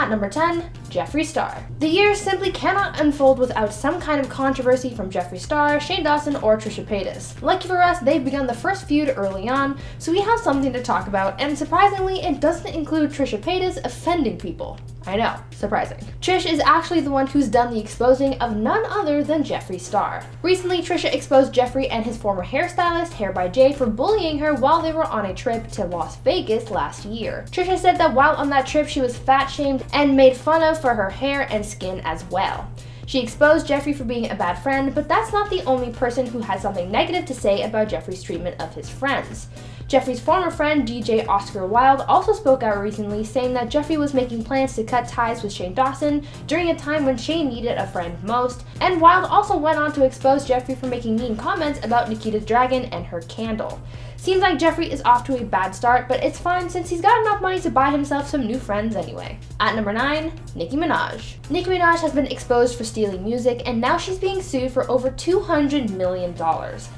At number 10, Jeffree Star. The year simply cannot unfold without some kind of controversy from Jeffree Star, Shane Dawson, or Trisha Paytas. Lucky for us, they've begun the first feud early on, so we have something to talk about, and surprisingly, it doesn't include Trisha Paytas offending people. I know, surprising. Trish is actually the one who's done the exposing of none other than Jeffree Star. Recently, Trisha exposed Jeffree and his former hairstylist, Hair by Jay, for bullying her while they were on a trip to Las Vegas last year. Trisha said that while on that trip, she was fat-shamed and made fun of for her hair and skin as well. She exposed Jeffree for being a bad friend, but that's not the only person who has something negative to say about Jeffree's treatment of his friends. Jeffree's former friend, DJ Oscar Wilde, also spoke out recently, saying that Jeffree was making plans to cut ties with Shane Dawson during a time when Shane needed a friend most, and Wilde also went on to expose Jeffree for making mean comments about Nikita's dragon and her candle. Seems like Jeffree is off to a bad start, but it's fine since he's got enough money to buy himself some new friends anyway. At number 9, Nicki Minaj. Nicki Minaj has been exposed for stealing music, and now she's being sued for over $200 million.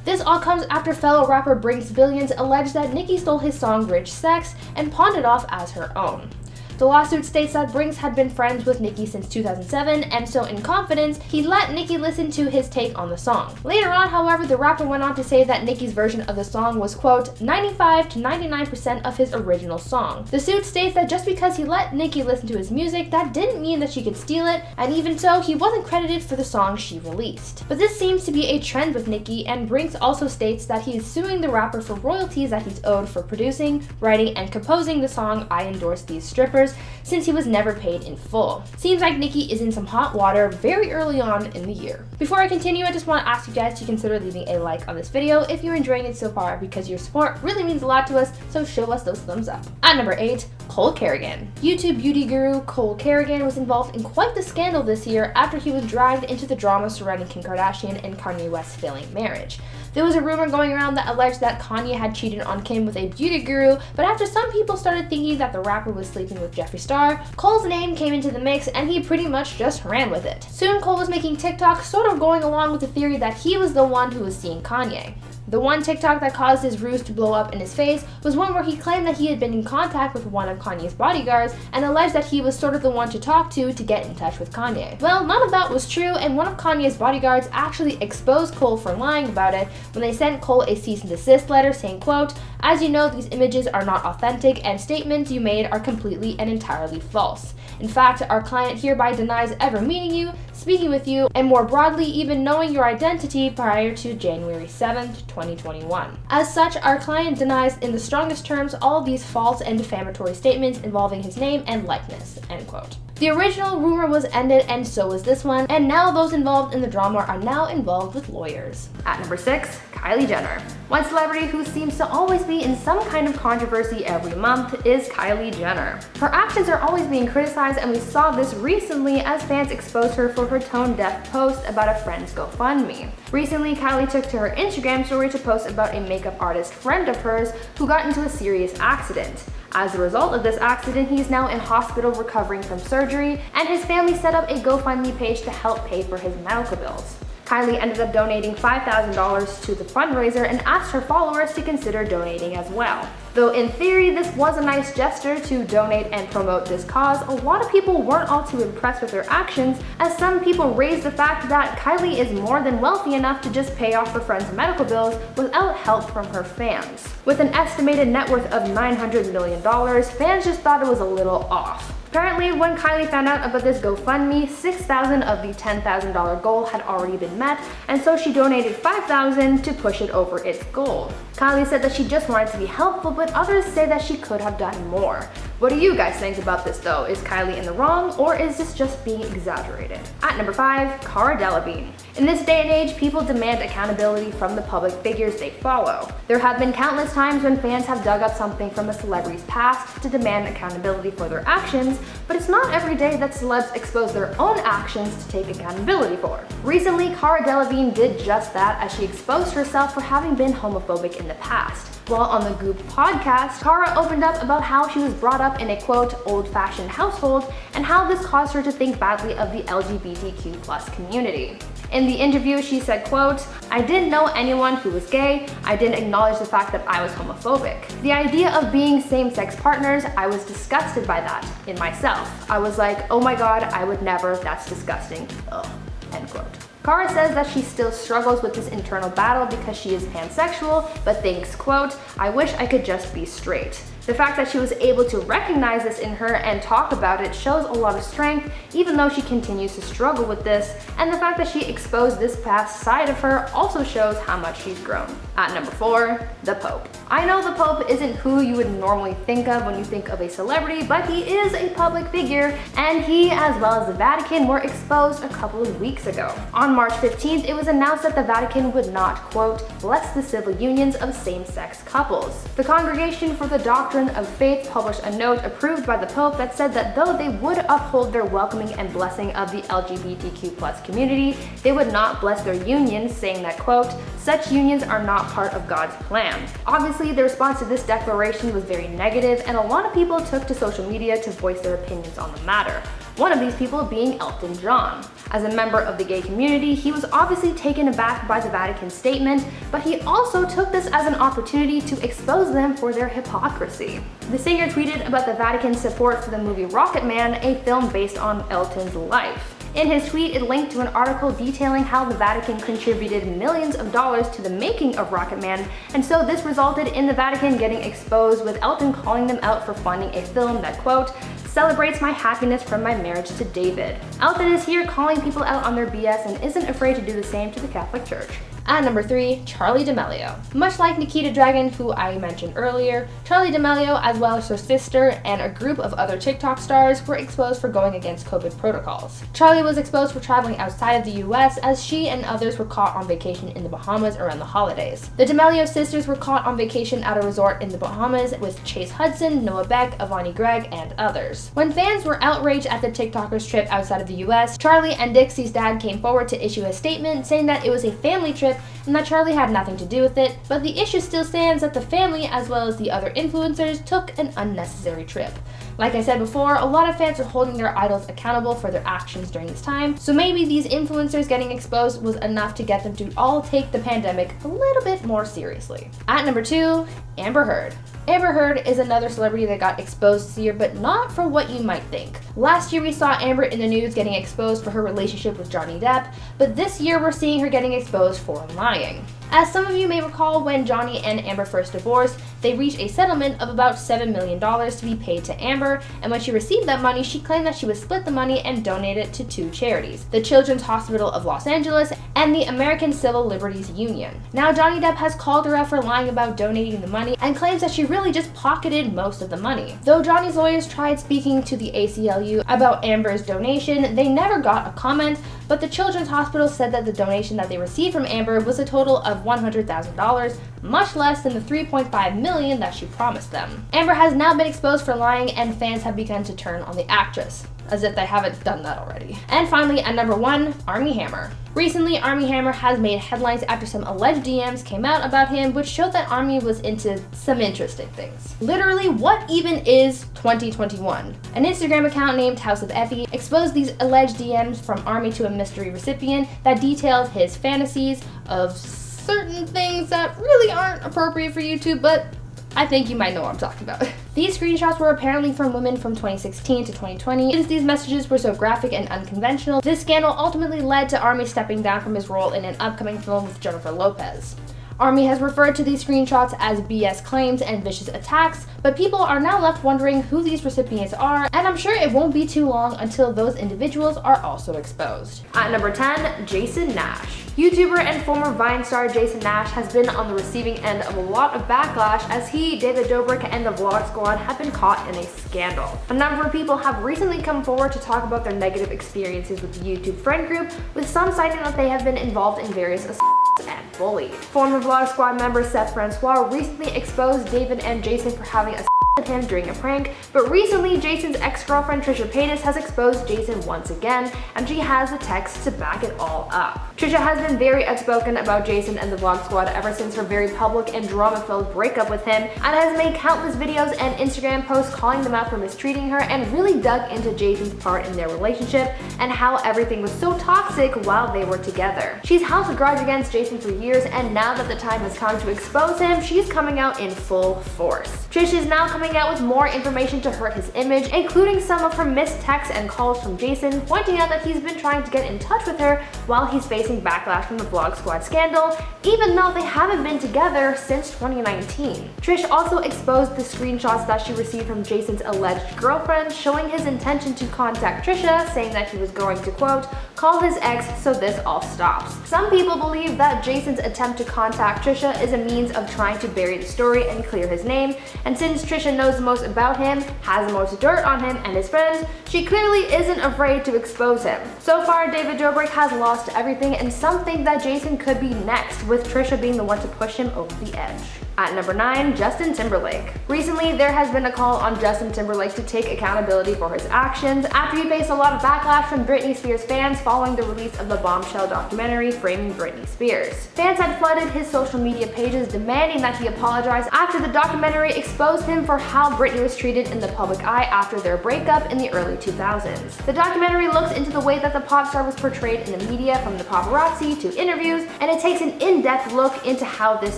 This all comes after fellow rapper Brinks Billions alleged that Nicki stole his song Rich Sex and pawned it off as her own. The lawsuit states that Brinks had been friends with Nicki since 2007, and so in confidence, he let Nicki listen to his take on the song. Later on, however, the rapper went on to say that Nicki's version of the song was, quote, 95 to 99% of his original song. The suit states that just because he let Nicki listen to his music, that didn't mean that she could steal it, and even so, he wasn't credited for the song she released. But this seems to be a trend with Nicki, and Brinks also states that he is suing the rapper for royalties that he's owed for producing, writing, and composing the song I Endorse These Strippers, since he was never paid in full. Seems like Nicki is in some hot water very early on in the year. Before I continue, I just want to ask you guys to consider leaving a like on this video if you're enjoying it so far, because your support really means a lot to us, so show us those thumbs up. At number 8, Cole Kerrigan. YouTube beauty guru Cole Kerrigan was involved in quite the scandal this year after he was dragged into the drama surrounding Kim Kardashian and Kanye West's failing marriage. There was a rumor going around that alleged that Kanye had cheated on Kim with a beauty guru, but after some people started thinking that the rapper was sleeping with Jeffree Star, Cole's name came into the mix and he pretty much just ran with it. Soon Cole was making TikTok sort of going along with the theory that he was the one who was seeing Kanye. The one TikTok that caused his ruse to blow up in his face was one where he claimed that he had been in contact with one of Kanye's bodyguards and alleged that he was sort of the one to talk to get in touch with Kanye. Well, none of that was true, and one of Kanye's bodyguards actually exposed Cole for lying about it when they sent Cole a cease and desist letter saying, quote, as you know, these images are not authentic and statements you made are completely and entirely false. In fact, our client hereby denies ever meeting you, speaking with you, and more broadly, even knowing your identity prior to January 7th, 2021. As such, our client denies in the strongest terms all of these false and defamatory statements involving his name and likeness, end quote. The original rumor was ended, and so was this one, and now those involved in the drama are now involved with lawyers. At number 6, Kylie Jenner. One celebrity who seems to always be in some kind of controversy every month is Kylie Jenner. Her actions are always being criticized, and we saw this recently as fans exposed her for her tone-deaf post about a friend's GoFundMe. Recently, Kylie took to her Instagram story to post about a makeup artist friend of hers who got into a serious accident. As a result of this accident, he is now in hospital recovering from surgery, and his family set up a GoFundMe page to help pay for his medical bills. Kylie ended up donating $5,000 to the fundraiser and asked her followers to consider donating as well. Though in theory this was a nice gesture to donate and promote this cause, a lot of people weren't all too impressed with her actions, as some people raised the fact that Kylie is more than wealthy enough to just pay off her friend's medical bills without help from her fans. With an estimated net worth of $900 million, fans just thought it was a little off. Apparently, when Kylie found out about this GoFundMe, $6,000 of the $10,000 goal had already been met, and so she donated $5,000 to push it over its goal. Kylie said that she just wanted to be helpful, but others say that she could have done more. What do you guys think about this though? Is Kylie in the wrong, or is this just being exaggerated? At number 5, Cara Delevingne. In this day and age, people demand accountability from the public figures they follow. There have been countless times when fans have dug up something from a celebrity's past to demand accountability for their actions, but it's not every day that celebs expose their own actions to take accountability for. Recently, Cara Delevingne did just that as she exposed herself for having been homophobic in the past. While on the Goop podcast, Cara opened up about how she was brought up in a quote, old-fashioned household, and how this caused her to think badly of the LGBTQ+ community. In the interview, she said, quote, "I didn't know anyone who was gay. I didn't acknowledge the fact that I was homophobic. The idea of being same-sex partners, I was disgusted by that in myself. I was like, oh my god, I would never, that's disgusting. Ugh," end quote. Cara says that she still struggles with this internal battle because she is pansexual, but thinks, quote, "I wish I could just be straight." The fact that she was able to recognize this in her and talk about it shows a lot of strength, even though she continues to struggle with this, and the fact that she exposed this past side of her also shows how much she's grown. At number 4, the Pope. I know the Pope isn't who you would normally think of when you think of a celebrity, but he is a public figure, and he, as well as the Vatican, were exposed a couple of weeks ago. On March 15th, it was announced that the Vatican would not, quote, "bless the civil unions of same-sex couples." The Congregation for the Doctrine of Faith published a note approved by the Pope that said that though they would uphold their welcoming and blessing of the LGBTQ+ community, they would not bless their unions, saying that, quote, "such unions are not part of God's plan." Obviously, the response to this declaration was very negative, and a lot of people took to social media to voice their opinions on the matter. One of these people being Elton John. As a member of the gay community, he was obviously taken aback by the Vatican statement, but he also took this as an opportunity to expose them for their hypocrisy. The singer tweeted about the Vatican's support for the movie Rocket Man, a film based on Elton's life. In his tweet, it linked to an article detailing how the Vatican contributed millions of dollars to the making of Rocket Man, and so this resulted in the Vatican getting exposed, with Elton calling them out for funding a film that, quote, "celebrates my happiness from my marriage to David." Elton is here calling people out on their BS and isn't afraid to do the same to the Catholic Church. At number 3, Charli D'Amelio. Much like Nikita Dragun, who I mentioned earlier, Charli D'Amelio, as well as her sister and a group of other TikTok stars, were exposed for going against COVID protocols. Charli was exposed for traveling outside of the US, as she and others were caught on vacation in the Bahamas around the holidays. The D'Amelio sisters were caught on vacation at a resort in the Bahamas with Chase Hudson, Noah Beck, Avani Gregg, and others. When fans were outraged at the TikToker's trip outside of the US, Charli and Dixie's dad came forward to issue a statement saying that it was a family trip and that Charli had nothing to do with it, but the issue still stands that the family, as well as the other influencers, took an unnecessary trip. Like I said before, a lot of fans are holding their idols accountable for their actions during this time, so maybe these influencers getting exposed was enough to get them to all take the pandemic a little bit more seriously. At number 2, Amber Heard. Amber Heard is another celebrity that got exposed this year, but not for what you might think. Last year we saw Amber in the news getting exposed for her relationship with Johnny Depp, but this year we're seeing her getting exposed for lying. As some of you may recall, when Johnny and Amber first divorced, they reached a settlement of about $7 million to be paid to Amber, and when she received that money, she claimed that she would split the money and donate it to 2 charities, the Children's Hospital of Los Angeles and the American Civil Liberties Union. Now Johnny Depp has called her out for lying about donating the money and claims that she really just pocketed most of the money. Though Johnny's lawyers tried speaking to the ACLU about Amber's donation, they never got a comment, but the Children's Hospital said that the donation that they received from Amber was a total of $100,000, much less than the $3.5 million that she promised them. Amber has now been exposed for lying, and fans have begun to turn on the actress, as if they haven't done that already. And finally, at number 1, Armie Hammer. Recently, Armie Hammer has made headlines after some alleged DMs came out about him, which showed that Armie was into some interesting things. Literally, what even is 2021? An Instagram account named House of Effie exposed these alleged DMs from Armie to a mystery recipient that detailed his fantasies of certain things that really aren't appropriate for YouTube, but I think you might know what I'm talking about. These screenshots were apparently from women from 2016 to 2020. Since these messages were so graphic and unconventional, this scandal ultimately led to Armie stepping down from his role in an upcoming film with Jennifer Lopez. Armie has referred to these screenshots as BS claims and vicious attacks, but people are now left wondering who these recipients are, and I'm sure it won't be too long until those individuals are also exposed. At number 10, Jason Nash. YouTuber and former Vine star Jason Nash has been on the receiving end of a lot of backlash as he, David Dobrik, and the Vlog Squad have been caught in a scandal. A number of people have recently come forward to talk about their negative experiences with the YouTube friend group, with some citing that they have been involved in various assaults and bullied. Former Vlog Squad member Seth Francois recently exposed David and Jason for having a at him during a prank, but recently Jason's ex-girlfriend Trisha Paytas has exposed Jason once again, and she has the text to back it all up. Trisha has been very outspoken about Jason and the Vlog Squad ever since her very public and drama-filled breakup with him, and has made countless videos and Instagram posts calling them out for mistreating her, and really dug into Jason's part in their relationship and how everything was so toxic while they were together. She's held a grudge against Jason for years, and now that the time has come to expose him, she's coming out in full force. Trish is now coming out with more information to hurt his image, including some of her missed texts and calls from Jason, pointing out that he's been trying to get in touch with her while he's facing backlash from the Vlog Squad scandal, even though they haven't been together since 2019. Trish also exposed the screenshots that she received from Jason's alleged girlfriend, showing his intention to contact Trisha, saying that he was going to, quote, call his ex so this all stops. Some people believe that Jason's attempt to contact Trisha is a means of trying to bury the story and clear his name, and since Trisha knows the most about him, has the most dirt on him and his friends, she clearly isn't afraid to expose him. So far, David Dobrik has lost everything, and some think that Jason could be next, with Trisha being the one to push him over the edge. At number 9, Justin Timberlake. Recently, there has been a call on Justin Timberlake to take accountability for his actions after he faced a lot of backlash from Britney Spears fans following the release of the bombshell documentary Framing Britney Spears. Fans had flooded his social media pages demanding that he apologize after the documentary exposed him for how Britney was treated in the public eye after their breakup in the early 2000s. The documentary looks into the way that the pop star was portrayed in the media, from the paparazzi to interviews, and it takes an in-depth look into how this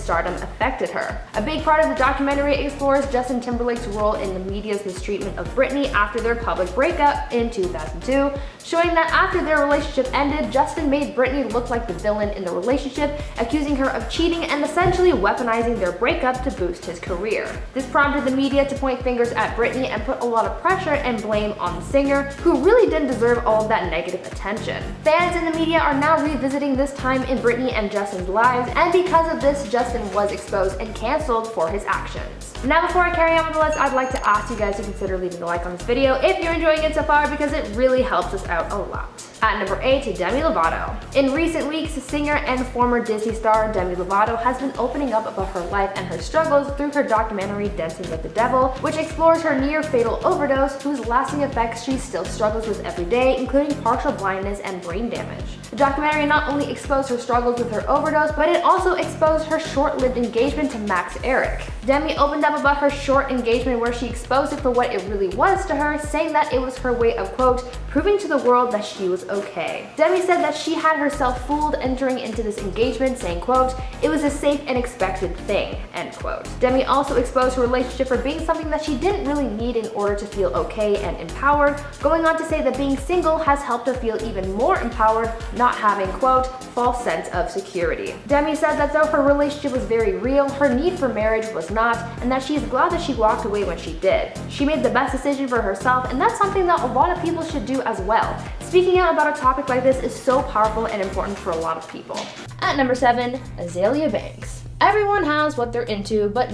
stardom affected her. A big part of the documentary explores Justin Timberlake's role in the media's mistreatment of Britney after their public breakup in 2002, showing that after their relationship ended, Justin made Britney look like the villain in the relationship, accusing her of cheating and essentially weaponizing their breakup to boost his career. This prompted the media to point fingers at Britney and put a lot of pressure and blame on the singer, who really didn't deserve all of that negative attention. Fans in the media are now revisiting this time in Britney and Justin's lives, and because of this, Justin was exposed and canceled for his actions. Now, before I carry on with the list, I'd like to ask you guys to consider leaving a like on this video if you're enjoying it so far, because it really helps us out a lot. At number 8, Demi Lovato. In recent weeks, singer and former Disney star Demi Lovato has been opening up about her life and her struggles through her documentary Dancing with the Devil, which explores her near-fatal overdose, whose lasting effects she still struggles with every day, including partial blindness and brain damage. The documentary not only exposed her struggles with her overdose, but it also exposed her short-lived engagement to Max Eric. Demi opened up about her short engagement, where she exposed it for what it really was to her, saying that it was her way of, quote, proving to the world that she was okay. Demi said that she had herself fooled entering into this engagement, saying, quote, it was a safe and expected thing, end quote. Demi also exposed her relationship for being something that she didn't really need in order to feel okay and empowered, going on to say that being single has helped her feel even more empowered, not having, quote, false sense of security. Demi said that though her relationship was very real, her need for marriage was not, and that she is glad that she walked away when she did. She made the best decision for herself, and that's something that a lot of people should do as well. Speaking out about a topic like this is so powerful and important for a lot of people. At number 7, Azealia Banks. Everyone has what they're into, but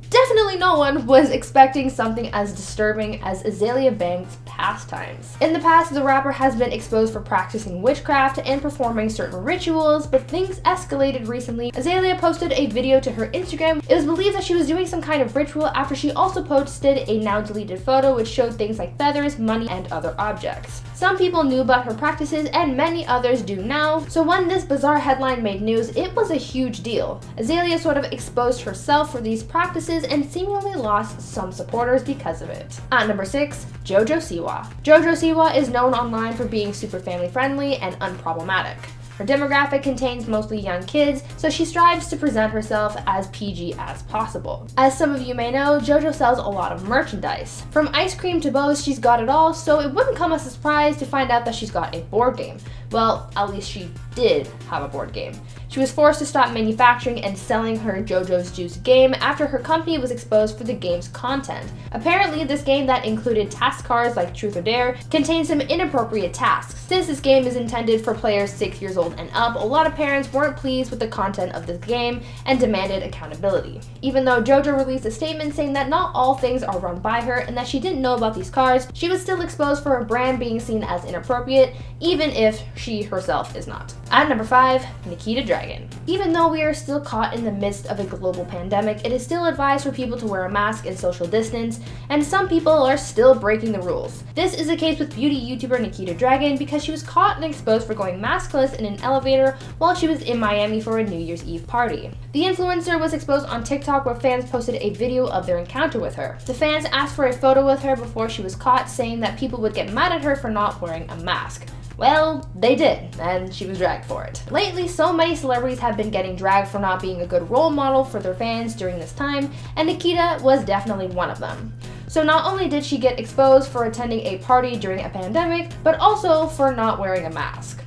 definitely no one was expecting something as disturbing as Azealia Banks' pastimes. In the past, the rapper has been exposed for practicing witchcraft and performing certain rituals, but things escalated recently. Azealia posted a video to her Instagram. It was believed that she was doing some kind of ritual after she also posted a now deleted photo which showed things like feathers, money, and other objects. Some people knew about her practices and many others do now, so when this bizarre headline made news, it was a huge deal. Azealia sort of exposed herself for these practices and seemingly lost some supporters because of it. At number 6, JoJo Siwa. JoJo Siwa is known online for being super family friendly and unproblematic. Her demographic contains mostly young kids, so she strives to present herself as PG as possible. As some of you may know, JoJo sells a lot of merchandise. From ice cream to bows, she's got it all, so it wouldn't come as a surprise to find out that she's got a board game. Well, at least she did have a board game. She was forced to stop manufacturing and selling her JoJo's Juice game after her company was exposed for the game's content. Apparently, this game that included task cards like Truth or Dare contained some inappropriate tasks. Since this game is intended for players 6 years old and up, a lot of parents weren't pleased with the content of this game and demanded accountability. Even though JoJo released a statement saying that not all things are run by her and that she didn't know about these cards, she was still exposed for her brand being seen as inappropriate, even if she herself is not. At number 5, Nikita Dragun. Even though we are still caught in the midst of a global pandemic, it is still advised for people to wear a mask and social distance, and some people are still breaking the rules. This is the case with beauty YouTuber Nikita Dragun because she was caught and exposed for going maskless in an elevator while she was in Miami for a New Year's Eve party. The influencer was exposed on TikTok where fans posted a video of their encounter with her. The fans asked for a photo with her before she was caught, saying that people would get mad at her for not wearing a mask. Well, they did, and she was dragged for it. Lately, so many celebrities have been getting dragged for not being a good role model for their fans during this time, and Nikita was definitely one of them. So not only did she get exposed for attending a party during a pandemic, but also for not wearing a mask.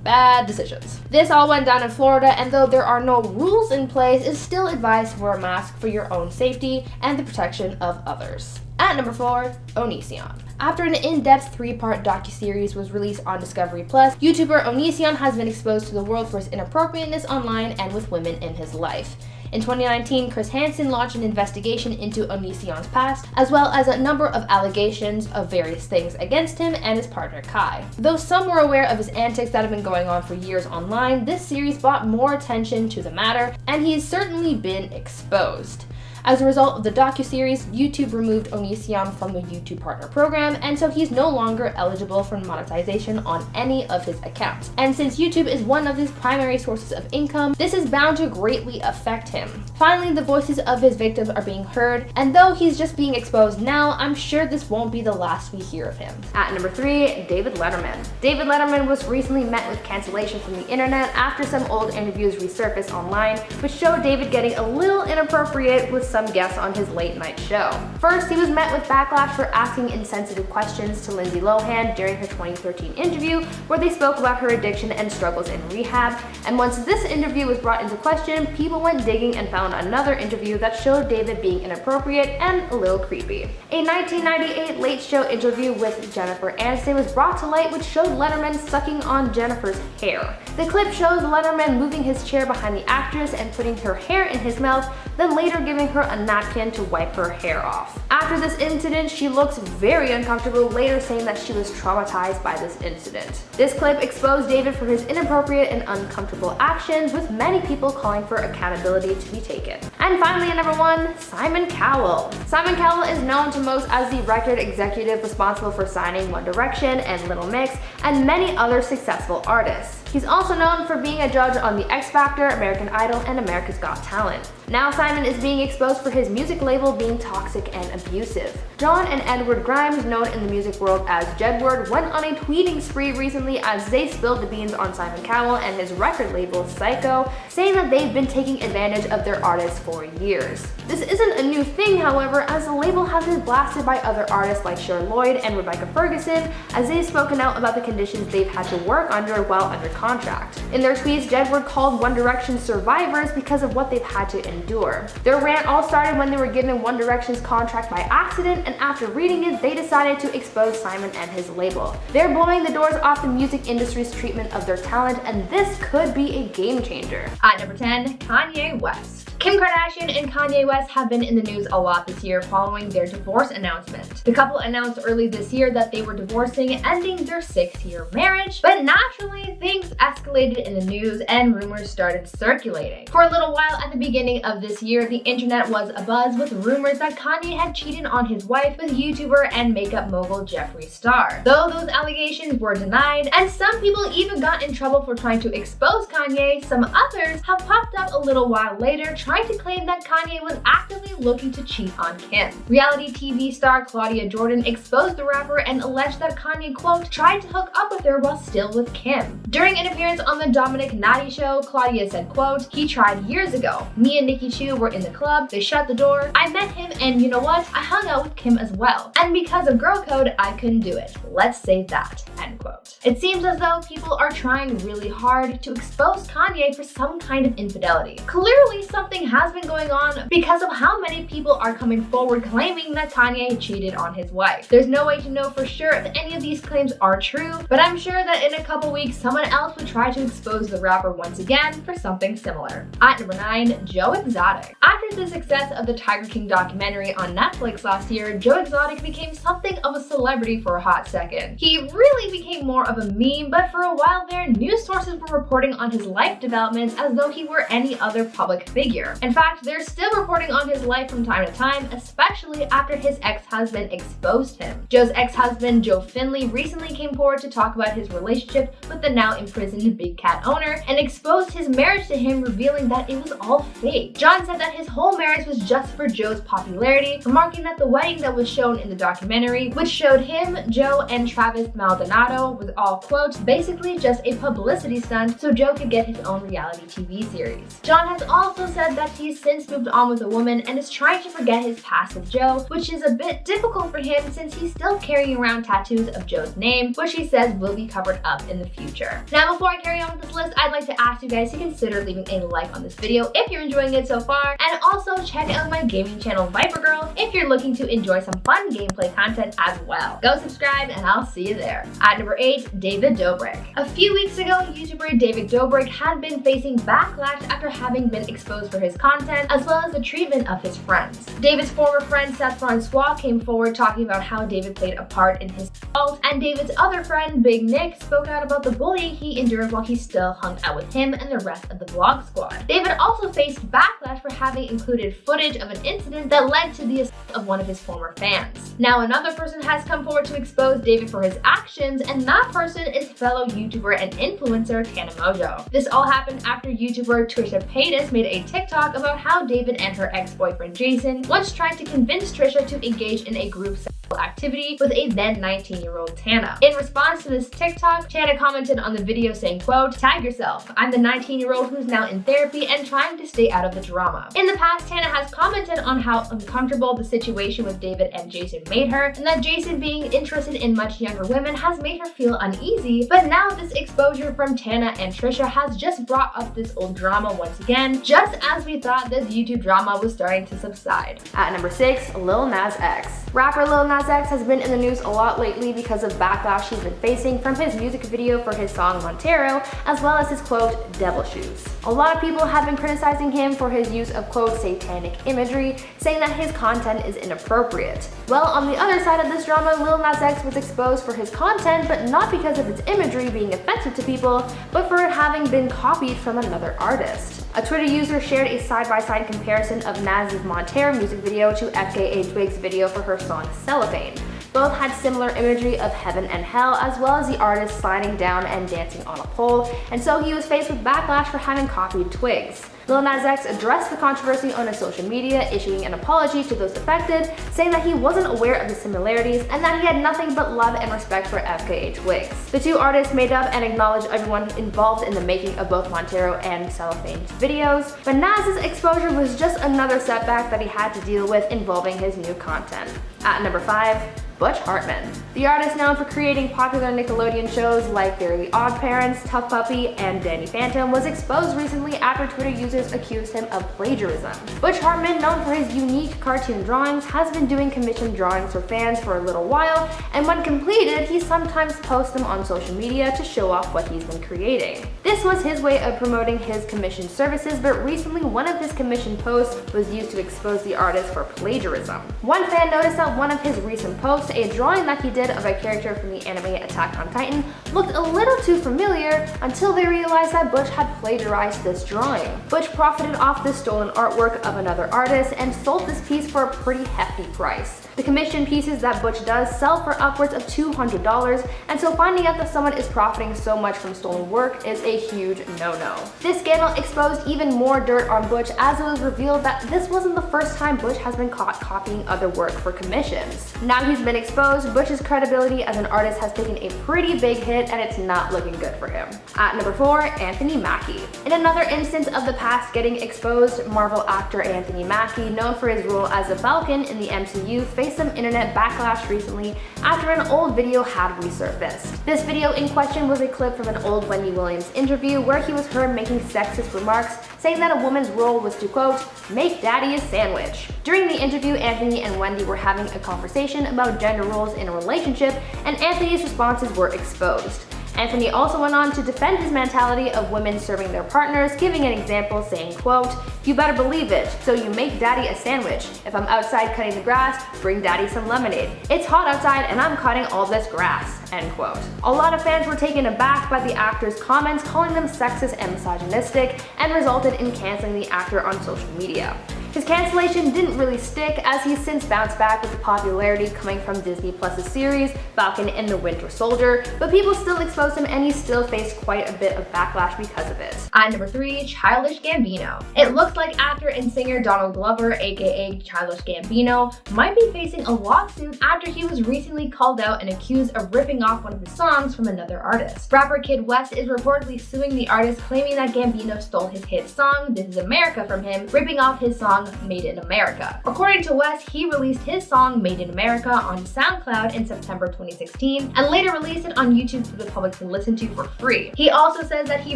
Bad decisions. This all went down in Florida, and though there are no rules in place, it's still advised to wear a mask for your own safety and the protection of others. At number 4, Onision. After an in-depth 3-part docuseries was released on Discovery+, YouTuber Onision has been exposed to the world for his inappropriateness online and with women in his life. In 2019, Chris Hansen launched an investigation into Onision's past, as well as a number of allegations of various things against him and his partner Kai. Though some were aware of his antics that have been going on for years online, this series brought more attention to the matter, and he's certainly been exposed. As a result of the docuseries, YouTube removed Onision from the YouTube Partner Program, and so he's no longer eligible for monetization on any of his accounts. And since YouTube is one of his primary sources of income, this is bound to greatly affect him. Finally, the voices of his victims are being heard, and though he's just being exposed now, I'm sure this won't be the last we hear of him. At number 3, David Letterman. David Letterman was recently met with cancellation from the internet after some old interviews resurfaced online, which showed David getting a little inappropriate with some guests on his late night show. First, he was met with backlash for asking insensitive questions to Lindsay Lohan during her 2013 interview, where they spoke about her addiction and struggles in rehab. And once this interview was brought into question, people went digging and found another interview that showed David being inappropriate and a little creepy. A 1998 Late Show interview with Jennifer Aniston was brought to light, which showed Letterman sucking on Jennifer's hair. The clip shows Letterman moving his chair behind the actress and putting her hair in his mouth, then later giving her a napkin to wipe her hair off. After this incident, she looks very uncomfortable, later saying that she was traumatized by this incident. This clip exposed David for his inappropriate and uncomfortable actions, with many people calling for accountability to be taken. And finally, at number 1, Simon Cowell. Simon Cowell is known to most as the record executive responsible for signing One Direction and Little Mix and many other successful artists. He's also known for being a judge on The X Factor, American Idol, and America's Got Talent. Now Simon is being exposed for his music label being toxic and abusive. John and Edward Grimes, known in the music world as Jedward, went on a tweeting spree recently as they spilled the beans on Simon Cowell and his record label Psycho, saying that they've been taking advantage of their artists for years. This isn't a new thing, however, as the label has been blasted by other artists like Cher Lloyd and Rebecca Ferguson, as they've spoken out about the conditions they've had to work under while under contract. In their tweets, Jedward called One Direction survivors because of what they've had to endure. Their rant all started when they were given One Direction's contract by accident, and after reading it, they decided to expose Simon and his label. They're blowing the doors off the music industry's treatment of their talent, and this could be a game changer. At number 10, Kanye West. Kim Kardashian and Kanye West have been in the news a lot this year following their divorce announcement. The couple announced early this year that they were divorcing, ending their 6-year marriage, but naturally, things escalated in the news and rumors started circulating. For a little while at the beginning of this year, the internet was abuzz with rumors that Kanye had cheated on his wife with YouTuber and makeup mogul Jeffree Star. Though those allegations were denied, and some people even got in trouble for trying to expose Kanye, some others have popped up a little while later trying to claim that Kanye was actively looking to cheat on Kim. Reality TV star Claudia Jordan exposed the rapper and alleged that Kanye, quote, tried to hook up with her while still with Kim. During an appearance on the Dominic Nati show, Claudia said, quote, he tried years ago. Me and Nicki Chu were in the club, they shut the door, I met him, and you know what? I hung out with Kim as well. And because of girl code, I couldn't do it. Let's say that, end quote. It seems as though people are trying really hard to expose Kanye for some kind of infidelity. Clearly, something has been going on because of how many people are coming forward claiming that Kanye cheated on his wife. There's no way to know for sure if any of these claims are true, but I'm sure that in a couple weeks, someone else would try to expose the rapper once again for something similar. At number 9, Joe Exotic. After the success of the Tiger King documentary on Netflix last year, Joe Exotic became something of a celebrity for a hot second. He really became more of a meme, but for a while there, news sources were reporting on his life developments as though he were any other public figure. In fact, they're still reporting on his life from time to time, especially after his ex-husband exposed him. Joe's ex-husband, Joe Finley, recently came forward to talk about his relationship with the now imprisoned Big Cat owner and exposed his marriage to him, revealing that it was all fake. John said that his whole marriage was just for Joe's popularity, remarking that the wedding that was shown in the documentary, which showed him, Joe, and Travis Maldonado, was all, quote, basically just a publicity stunt so Joe could get his own reality TV series. John has also said that he's since moved on with a woman and is trying to forget his past with Joe, which is a bit difficult for him since he's still carrying around tattoos of Joe's name, which he says will be covered up in the future. Now, before I carry on with this list, I'd like to ask you guys to consider leaving a like on this video if you're enjoying it so far, and also check out my gaming channel Viper Girl if you're looking to enjoy some fun gameplay content as well. Go subscribe and I'll see you there. At number 8, David Dobrik. A few weeks ago, YouTuber David Dobrik had been facing backlash after having been exposed for his content as well as the treatment of his friends. David's former friend Seth Francois came forward talking about how David played a part in his assault, and David's other friend, Big Nick, spoke out about the bullying he endured while he still hung out with him and the rest of the vlog squad. David also faced backlash for having included footage of an incident that led to the assault of one of his former fans. Now, another person has come forward to expose David for his actions, and that person is fellow YouTuber and influencer Tana Mojo. This all happened after YouTuber Trisha Paytas made a TikTok about how David and her ex-boyfriend Jason once tried to convince Trisha to engage in a group sexual activity with a then 19-year-old Tana. In response to this TikTok, Tana commented on the video saying, quote, tag yourself, I'm the 19-year-old who's now in therapy and trying to stay out of the drama. In the past, Tana has commented on how uncomfortable the situation with David and Jason made her, and that Jason being interested in much younger women has made her feel uneasy, but now this exposure from Tana and Trisha has just brought up this old drama once again, just as we thought this YouTube drama was starting to subside. At number 6, Lil Nas X. Rapper Lil Nas X has been in the news a lot lately because of backlash he's been facing from his music video for his song Montero, as well as his, quote, devil shoes. A lot of people have been criticizing him for his use of, quote, satanic imagery, saying that his content is inappropriate. Well, on the other side of this drama, Lil Nas X was exposed for his content, but not because of its imagery being offensive to people, but for it having been copied from another artist. A Twitter user shared a side-by-side comparison of Nas's Montero music video to FKA Twigs' video for her song Cellophane. Both had similar imagery of heaven and hell, as well as the artist sliding down and dancing on a pole, and so he was faced with backlash for having copied Twigs. Lil Nas X addressed the controversy on his social media, issuing an apology to those affected, saying that he wasn't aware of the similarities and that he had nothing but love and respect for FKA Twigs. The two artists made up and acknowledged everyone involved in the making of both Montero and Cellophane's videos, but Nas's exposure was just another setback that he had to deal with involving his new content. At number 5, Butch Hartman. The artist known for creating popular Nickelodeon shows like Fairly Odd Parents, Tough Puppy, and Danny Phantom was exposed recently after Twitter users accused him of plagiarism. Butch Hartman, known for his unique cartoon drawings, has been doing commissioned drawings for fans for a little while, and when completed, he sometimes posts them on social media to show off what he's been creating. This was his way of promoting his commissioned services, but recently one of his commissioned posts was used to expose the artist for plagiarism. One fan noticed that one of his recent posts, a drawing that he did of a character from the anime Attack on Titan, looked a little too familiar until they realized that Butch had plagiarized this drawing. Butch profited off this stolen artwork of another artist and sold this piece for a pretty hefty price. The commissioned pieces that Butch does sell for upwards of $200, and so finding out that someone is profiting so much from stolen work is a huge no-no. This scandal exposed even more dirt on Butch, as it was revealed that this wasn't the first time Butch has been caught copying other work for commissions. Now he's been exposed, Butch's credibility as an artist has taken a pretty big hit, and it's not looking good for him. At number 4, Anthony Mackie. In another instance of the past getting exposed, Marvel actor Anthony Mackie, known for his role as the Falcon in the MCU, faced some internet backlash recently after an old video had resurfaced. This video in question was a clip from an old Wendy Williams interview where he was heard making sexist remarks, saying that a woman's role was to, quote, make daddy a sandwich. During the interview, Anthony and Wendy were having a conversation about gender roles in a relationship, and Anthony's responses were exposed. Anthony also went on to defend his mentality of women serving their partners, giving an example saying, quote, "You better believe it, so you make daddy a sandwich. If I'm outside cutting the grass, bring daddy some lemonade. It's hot outside and I'm cutting all this grass," end quote. A lot of fans were taken aback by the actor's comments, calling them sexist and misogynistic, and resulted in canceling the actor on social media. His cancellation didn't really stick, as he's since bounced back with the popularity coming from Disney Plus's series Falcon and the Winter Soldier, but people still exposed him and he still faced quite a bit of backlash because of it. At number 3, Childish Gambino. It looks like actor and singer Donald Glover, aka Childish Gambino, might be facing a lawsuit after he was recently called out and accused of ripping off one of his songs from another artist. Rapper Kid West is reportedly suing the artist, claiming that Gambino stole his hit song This Is America from him, ripping off his song Made in America. According to West, he released his song Made in America on SoundCloud in September 2016 and later released it on YouTube for the public to listen to for free. He also says that he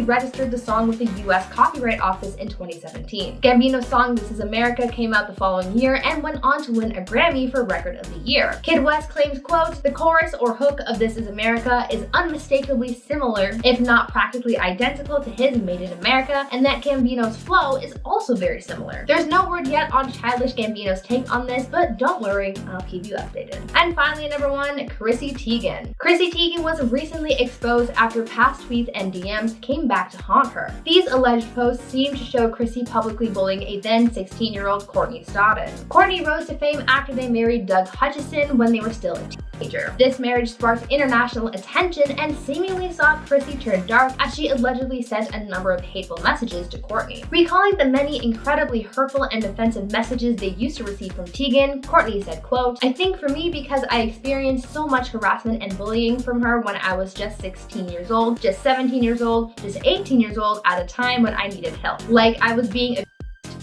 registered the song with the US Copyright Office in 2017. Gambino's song This Is America came out the following year and went on to win a Grammy for Record of the Year. Kid West claims, quote, "The chorus or hook of This Is America is unmistakably similar, if not practically identical to his Made in America, and that Gambino's flow is also very similar." There's no word yet on Childish Gambino's take on this, but don't worry, I'll keep you updated. And finally, number 1, Chrissy Teigen. Chrissy Teigen was recently exposed after past tweets and DMs came back to haunt her. These alleged posts seem to show Chrissy publicly bullying a then 16-year-old Courtney Stodden. Courtney rose to fame after they married Doug Hutchison when they were still a teenager. This marriage sparked international attention and seemingly saw Chrissy turn dark as she allegedly sent a number of hateful messages to Courtney. Recalling the many incredibly hurtful and offensive messages they used to receive from Teigen, Courtney said, quote, "I think for me, because I experienced so much harassment and bullying from her when I was just 16 years old, just 17 years old, just 18 years old at a time when I needed help. Like I was being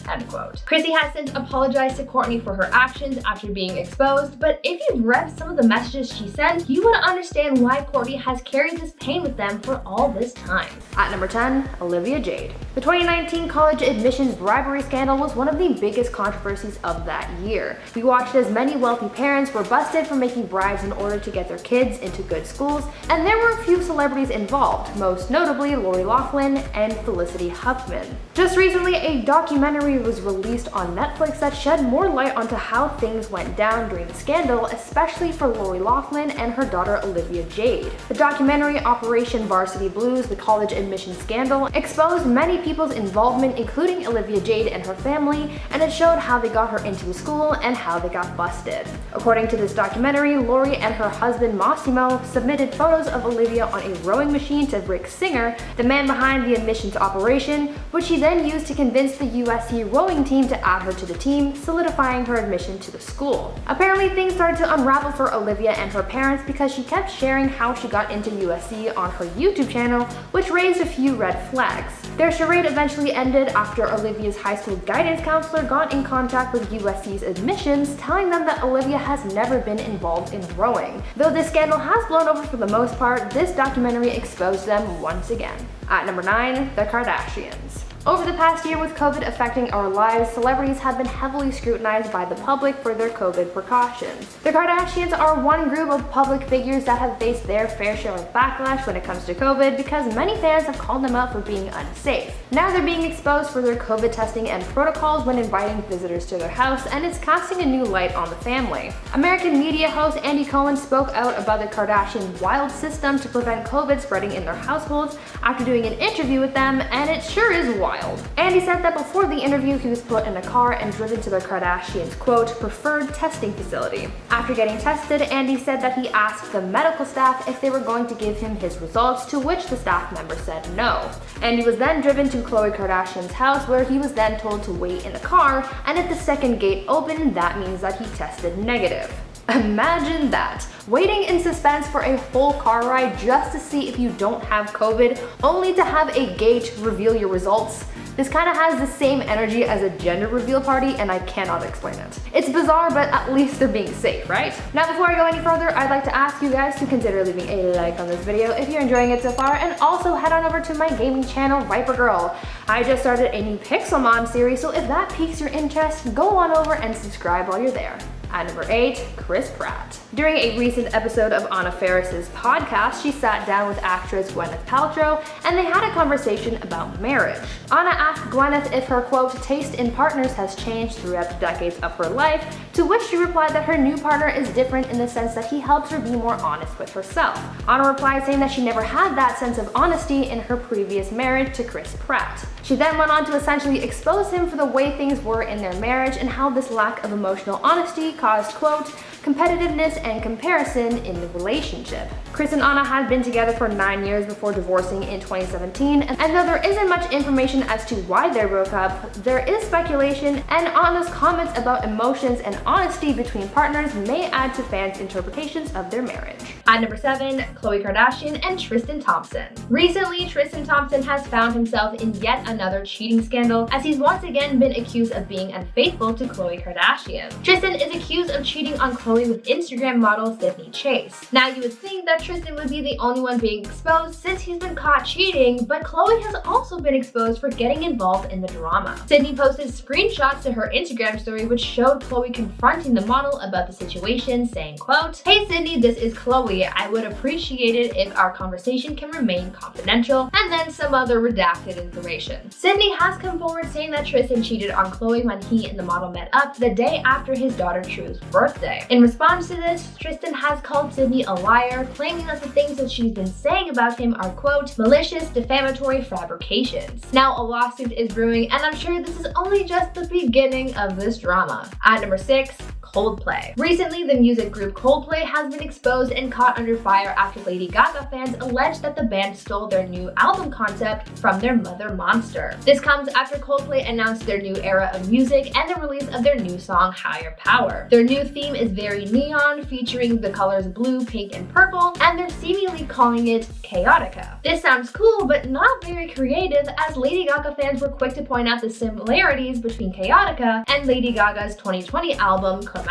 end quote. Chrissy has since apologized to Courtney for her actions after being exposed, but if you've read some of the messages she sent, you would understand why Courtney has carried this pain with them for all this time. At number 10, Olivia Jade. The 2019 college admissions bribery scandal was one of the biggest controversies of that year. We watched as many wealthy parents were busted for making bribes in order to get their kids into good schools, and there were a few celebrities involved, most notably Lori Loughlin and Felicity Huffman. Just recently, a documentary was released on Netflix that shed more light onto how things went down during the scandal, especially for Lori Loughlin and her daughter Olivia Jade. The documentary Operation Varsity Blues, the college admissions scandal, exposed many people's involvement, including Olivia Jade and her family, and it showed how they got her into school and how they got busted. According to this documentary, Lori and her husband Massimo submitted photos of Olivia on a rowing machine to Rick Singer, the man behind the admissions operation, which he then used to convince the USC rowing team to add her to the team, solidifying her admission to the school. Apparently, things started to unravel for Olivia and her parents because she kept sharing how she got into USC on her YouTube channel, which raised a few red flags. Their charade eventually ended after Olivia's high school guidance counselor got in contact with USC's admissions, telling them that Olivia has never been involved in rowing. Though this scandal has blown over for the most part, this documentary exposed them once again. At number 9, the Kardashians. Over the past year, with COVID affecting our lives, celebrities have been heavily scrutinized by the public for their COVID precautions. The Kardashians are one group of public figures that have faced their fair share of backlash when it comes to COVID because many fans have called them out for being unsafe. Now they're being exposed for their COVID testing and protocols when inviting visitors to their house, and it's casting a new light on the family. American media host Andy Cohen spoke out about the Kardashian wild system to prevent COVID spreading in their households after doing an interview with them, and it sure is wild. Andy said that before the interview, he was put in a car and driven to the Kardashians' quote, preferred testing facility. After getting tested, Andy said that he asked the medical staff if they were going to give him his results, to which the staff member said no. Andy was then driven to Khloe Kardashian's house, where he was then told to wait in the car, and if the second gate opened, that means that he tested negative. Imagine that. Waiting in suspense for a whole car ride just to see if you don't have COVID, only to have a gate reveal your results. This kind of has the same energy as a gender reveal party, and I cannot explain it. It's bizarre, but at least they're being safe, right? Now, before I go any further, I'd like to ask you guys to consider leaving a like on this video if you're enjoying it so far, and also head on over to my gaming channel, Viper Girl. I just started a new Pixelmon series, so if that piques your interest, go on over and subscribe while you're there. At number 8, Chris Pratt. During a recent episode of Anna Faris's podcast, she sat down with actress Gwyneth Paltrow and they had a conversation about marriage. Anna asked Gwyneth if her, quote, taste in partners has changed throughout the decades of her life, to which she replied that her new partner is different in the sense that he helps her be more honest with herself. Anna replied saying that she never had that sense of honesty in her previous marriage to Chris Pratt. She then went on to essentially expose him for the way things were in their marriage and how this lack of emotional honesty caused, quote, competitiveness and comparison in the relationship. Chris and Anna had been together for 9 years before divorcing in 2017, and though there isn't much information as to why they broke up, there is speculation, and Anna's comments about emotions and honesty between partners may add to fans' interpretations of their marriage. At number 7, Khloe Kardashian and Tristan Thompson. Recently, Tristan Thompson has found himself in yet another cheating scandal, as he's once again been accused of being unfaithful to Khloe Kardashian. Tristan is accused of cheating on Khloe with Instagram model Sydney Chase. Now you would think that Tristan would be the only one being exposed since he's been caught cheating, but Khloe has also been exposed for getting involved in the drama. Sydney posted screenshots to her Instagram story which showed Khloe confronting the model about the situation, saying, quote, "Hey Sydney, this is Khloe. I would appreciate it if our conversation can remain confidential," and then some other redacted information. Sydney has come forward saying that Tristan cheated on Khloe when he and the model met up the day after his daughter True's birthday. In response to this, Tristan has called Sydney a liar, claiming that the things that she's been saying about him are, quote, malicious, defamatory fabrications. Now a lawsuit is brewing, and I'm sure this is only just the beginning of this drama. At number 6, Coldplay. Recently, the music group Coldplay has been exposed and caught under fire after Lady Gaga fans alleged that the band stole their new album concept from their mother Monster. This comes after Coldplay announced their new era of music and the release of their new song Higher Power. Their new theme is very neon, featuring the colors blue, pink, and purple, and they're seemingly calling it Chaotica. This sounds cool, but not very creative, as Lady Gaga fans were quick to point out the similarities between Chaotica and Lady Gaga's 2020 album Chromatica.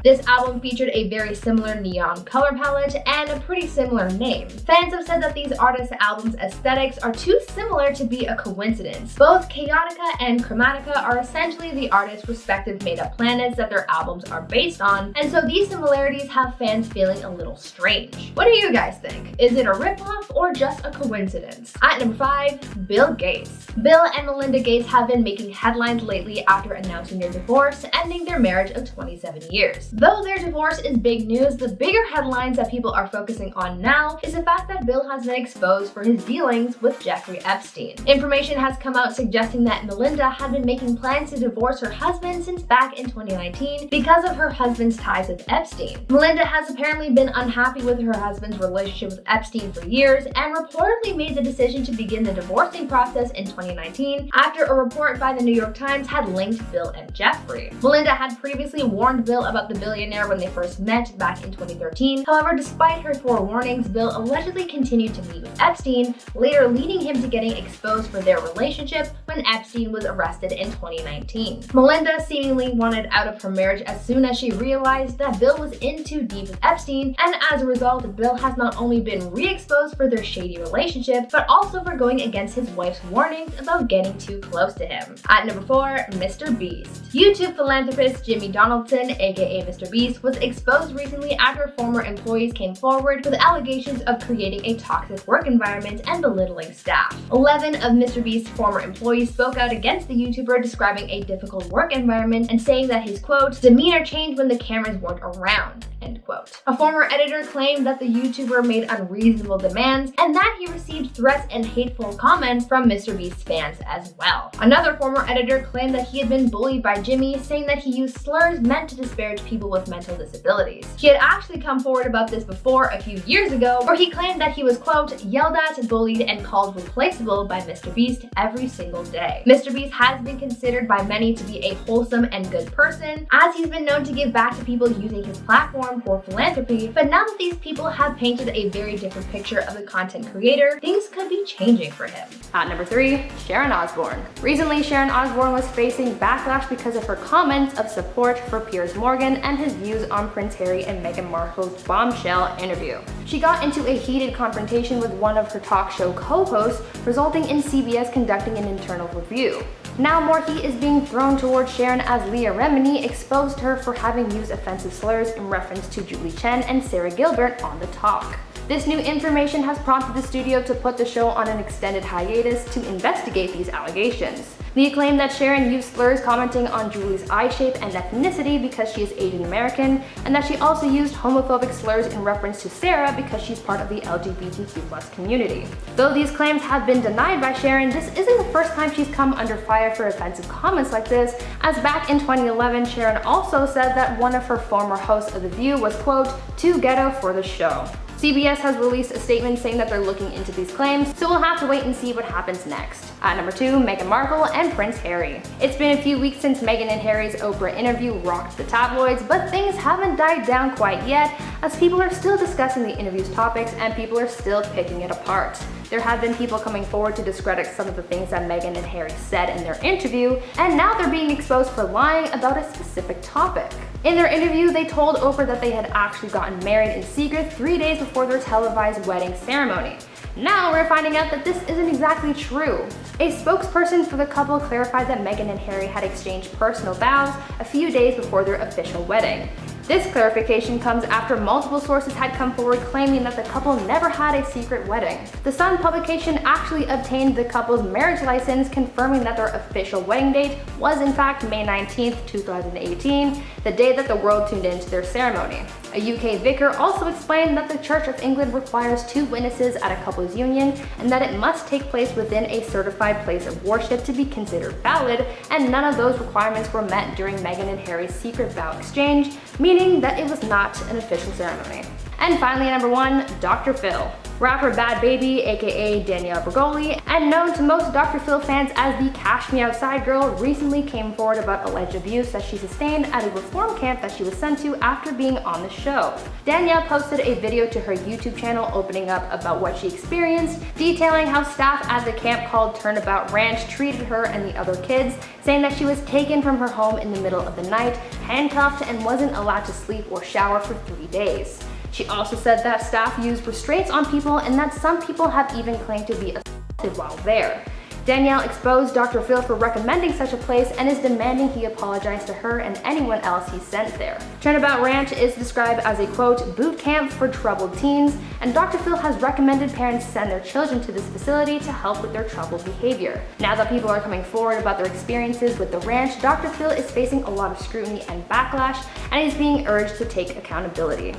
This album featured a very similar neon color palette and a pretty similar name. Fans have said that these artists' albums' aesthetics are too similar to be a coincidence. Both Chaotica and Chromatica are essentially the artists' respective made-up planets that their albums are based on, and so these similarities have fans feeling a little strange. What do you guys think? Is it a ripoff or just a coincidence? At number 5, Bill Gates. Bill and Melinda Gates have been making headlines lately after announcing their divorce, ending their marriage of 27 years. Though their divorce is big news, the bigger headlines that people are focusing on now is the fact that Bill has been exposed for his dealings with Jeffrey Epstein. Information has come out suggesting that Melinda had been making plans to divorce her husband since back in 2019 because of her husband's ties with Epstein. Melinda has apparently been unhappy with her husband's relationship with Epstein for years and reportedly made the decision to begin the divorcing process in 2019 after a report by the New York Times had linked Bill and Jeffree. Melinda had previously warned Bill about the billionaire when they first met back in 2013. However, despite her forewarnings, Bill allegedly continued to meet with Epstein, later leading him to getting exposed for their relationship when Epstein was arrested in 2019. Melinda seemingly wanted out of her marriage as soon as she realized that Bill was in too deep with Epstein, and as a result, Bill has not only been re-exposed for their shady relationship, but also for going against his wife's warnings about getting too close to him. At number 4, Mr. Beast. YouTube philanthropist Jimmy Donaldson, aka Mr. Beast, was exposed recently after former employees came forward with allegations of creating a toxic work environment and belittling staff. 11 of Mr. Beast's former employees spoke out against the YouTuber, describing a difficult work environment and saying that his, quote, demeanor changed when the cameras weren't around, end quote. A former editor claimed that the YouTuber made unreasonable demands and that he received threats and hateful comments from Mr. Beast's fans as well. Another former editor claimed that he had been bullied by Jimmy, saying that he used slurs meant to disparage people with mental disabilities. He had actually come forward about this before a few years ago, where he claimed that he was, quote, yelled at, bullied, and called replaceable by Mr. Beast every single day. Mr. Beast has been considered by many to be a wholesome and good person, as he's been known to give back to people using his platform for philanthropy, but now that these people have painted a very different picture of the content creator, things could be changing for him. At number 3, Sharon Osbourne. Recently, Sharon Osbourne was facing backlash because of her comments of support for Piers Morgan and his views on Prince Harry and Meghan Markle's bombshell interview. She got into a heated confrontation with one of her talk show co-hosts, resulting in CBS conducting an internal review. Now more heat is being thrown towards Sharon as Leah Remini exposed her for having used offensive slurs in reference to Julie Chen and Sarah Gilbert on The Talk. This new information has prompted the studio to put the show on an extended hiatus to investigate these allegations. Leah claimed that Sharon used slurs commenting on Julie's eye shape and ethnicity because she is Asian American, and that she also used homophobic slurs in reference to Sarah because she's part of the LGBTQ+ community. Though these claims have been denied by Sharon, this isn't the first time she's come under fire for offensive comments like this, as back in 2011, Sharon also said that one of her former hosts of The View was, quote, too ghetto for the show. CBS has released a statement saying that they're looking into these claims, so we'll have to wait and see what happens next. At number 2, Meghan Markle and Prince Harry. It's been a few weeks since Meghan and Harry's Oprah interview rocked the tabloids, but things haven't died down quite yet, as people are still discussing the interview's topics and people are still picking it apart. There have been people coming forward to discredit some of the things that Meghan and Harry said in their interview, and now they're being exposed for lying about a specific topic. In their interview, they told Oprah that they had actually gotten married in secret 3 days before their televised wedding ceremony. Now we're finding out that this isn't exactly true. A spokesperson for the couple clarified that Meghan and Harry had exchanged personal vows a few days before their official wedding. This clarification comes after multiple sources had come forward claiming that the couple never had a secret wedding. The Sun publication actually obtained the couple's marriage license, confirming that their official wedding date was in fact May 19, 2018, the day that the world tuned into their ceremony. A UK vicar also explained that the Church of England requires 2 witnesses at a couple's union and that it must take place within a certified place of worship to be considered valid, and none of those requirements were met during Meghan and Harry's secret vow exchange, meaning that it was not an official ceremony. And finally, at number 1, Dr. Phil. Rapper Bad Baby, aka Danielle Bregoli, and known to most Dr. Phil fans as the Cash Me Outside girl, recently came forward about alleged abuse that she sustained at a reform camp that she was sent to after being on the show. Danielle posted a video to her YouTube channel opening up about what she experienced, detailing how staff at the camp called Turnabout Ranch treated her and the other kids, saying that she was taken from her home in the middle of the night, handcuffed, and wasn't allowed to sleep or shower for 3 days. She also said that staff used restraints on people and that some people have even claimed to be assaulted while there. Danielle exposed Dr. Phil for recommending such a place and is demanding he apologize to her and anyone else he sent there. Turnabout Ranch is described as a, quote, boot camp for troubled teens, and Dr. Phil has recommended parents send their children to this facility to help with their troubled behavior. Now that people are coming forward about their experiences with the ranch, Dr. Phil is facing a lot of scrutiny and backlash, and is being urged to take accountability.